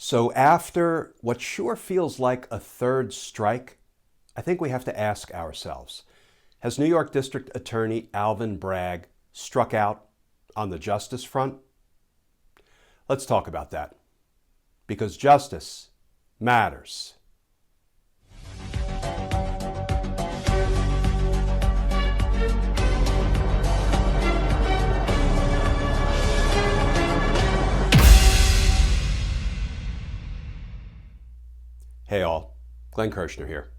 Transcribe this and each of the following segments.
So after what sure feels like a third strike, I think we have to ask ourselves, has New York District Attorney Alvin Bragg struck out on the justice front? Let's talk about that, because justice matters. Hey all, Glenn Kirshner here.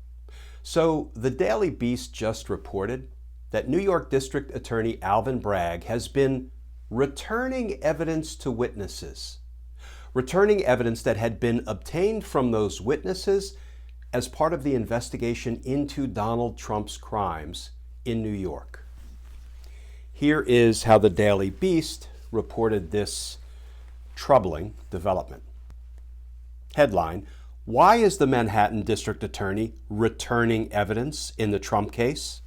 So the Daily Beast just reported that New York District Attorney Alvin Bragg has been returning evidence to witnesses, returning evidence that had been obtained from those witnesses as part of the investigation into Donald Trump's crimes in New York. Here is how the Daily Beast reported this troubling development. Headline: Why is the Manhattan District Attorney returning evidence in the Trump case?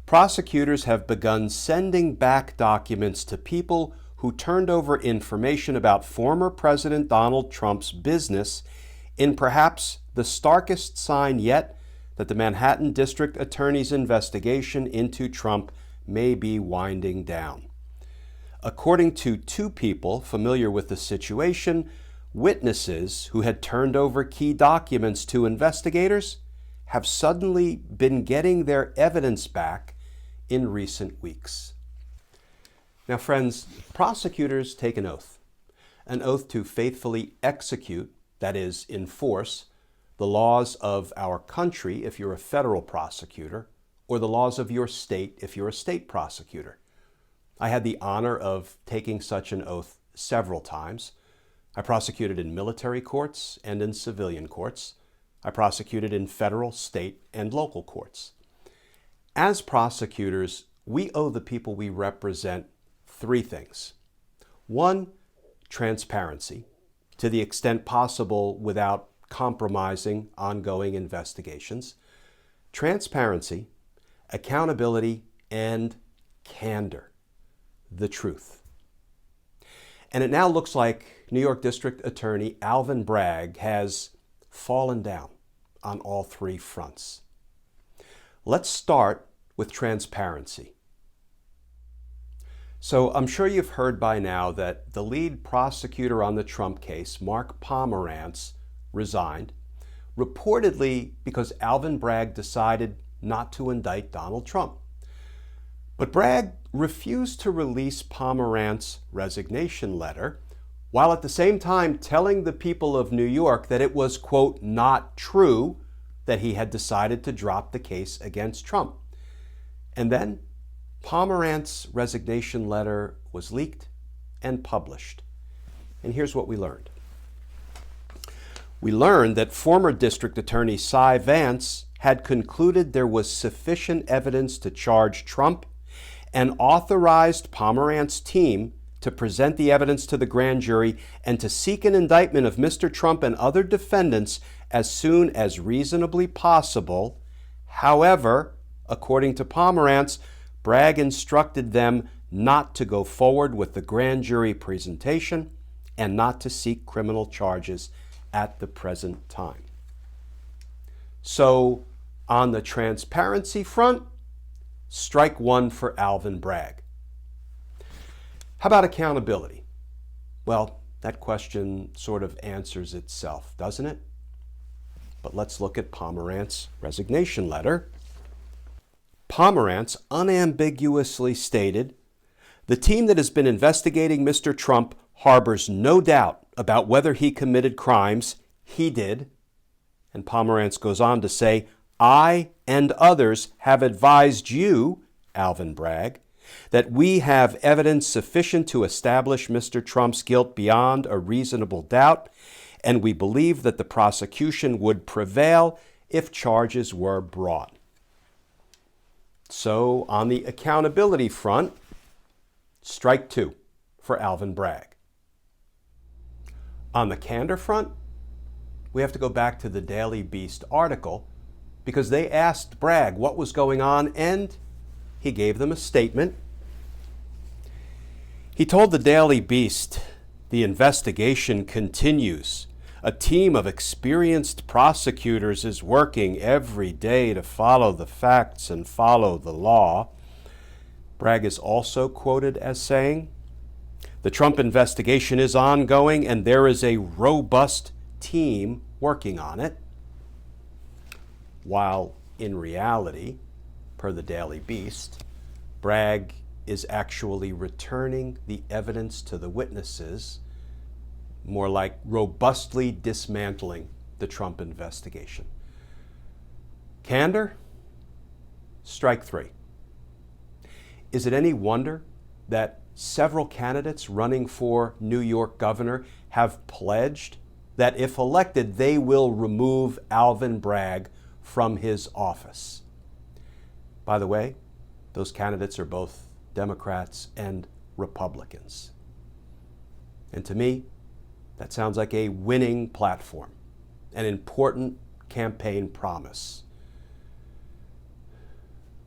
Prosecutors have begun sending back documents to people who turned over information about former President Donald Trump's business in perhaps the starkest sign yet that the Manhattan District Attorney's investigation into Trump may be winding down. According to two people familiar with the situation, witnesses who had turned over key documents to investigators have suddenly been getting their evidence back in recent weeks. Now, friends, prosecutors take an oath to faithfully execute, that is, enforce, the laws of our country if you're a federal prosecutor, or the laws of your state if you're a state prosecutor. I had the honor of taking such an oath several times. I prosecuted in military courts and in civilian courts. I prosecuted in federal, state, and local courts. As prosecutors, we owe the people we represent three things. One, transparency, to the extent possible without compromising ongoing investigations. Transparency, accountability, and candor, the truth. And it now looks like New York District Attorney Alvin Bragg has fallen down on all three fronts. Let's start with transparency. So I'm sure you've heard by now that the lead prosecutor on the Trump case, Mark Pomerantz, resigned, reportedly because Alvin Bragg decided not to indict Donald Trump. But Bragg refused to release Pomerantz's resignation letter, while at the same time telling the people of New York that it was, quote, not true that he had decided to drop the case against Trump. And then Pomerantz's resignation letter was leaked and published. And here's what we learned. We learned that former District Attorney Cy Vance had concluded there was sufficient evidence to charge Trump and authorized Pomerantz's team to present the evidence to the grand jury and to seek an indictment of Mr. Trump and other defendants as soon as reasonably possible. However, according to Pomerantz, Bragg instructed them not to go forward with the grand jury presentation and not to seek criminal charges at the present time. So, on the transparency front, strike one for Alvin Bragg. How about accountability? Well, that question sort of answers itself, doesn't it? But let's look at Pomerantz's resignation letter. Pomerantz unambiguously stated, "The team that has been investigating Mr. Trump harbors no doubt about whether he committed crimes. He did." And Pomerantz goes on to say, "I and others have advised you, Alvin Bragg, that we have evidence sufficient to establish Mr. Trump's guilt beyond a reasonable doubt, and we believe that the prosecution would prevail if charges were brought." So, on the accountability front, strike two for Alvin Bragg. On the candor front, we have to go back to the Daily Beast article because they asked Bragg what was going on, and he gave them a statement. He told the Daily Beast The investigation continues. A team of experienced prosecutors is working every day to follow the facts and follow the law. Bragg is also quoted as saying, "The Trump investigation is ongoing and there is a robust team working on it," while in reality, per the Daily Beast, Bragg is actually returning the evidence to the witnesses, more like robustly dismantling the Trump investigation. Candor? Strike three. Is it any wonder that several candidates running for New York governor have pledged that if elected, they will remove Alvin Bragg from his office? By the way, those candidates are both Democrats and Republicans. And to me, that sounds like a winning platform, an important campaign promise.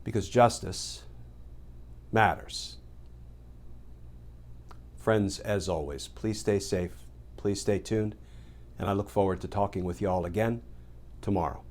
Because justice matters. Friends, as always, please stay safe, please stay tuned, and I look forward to talking with you all again tomorrow.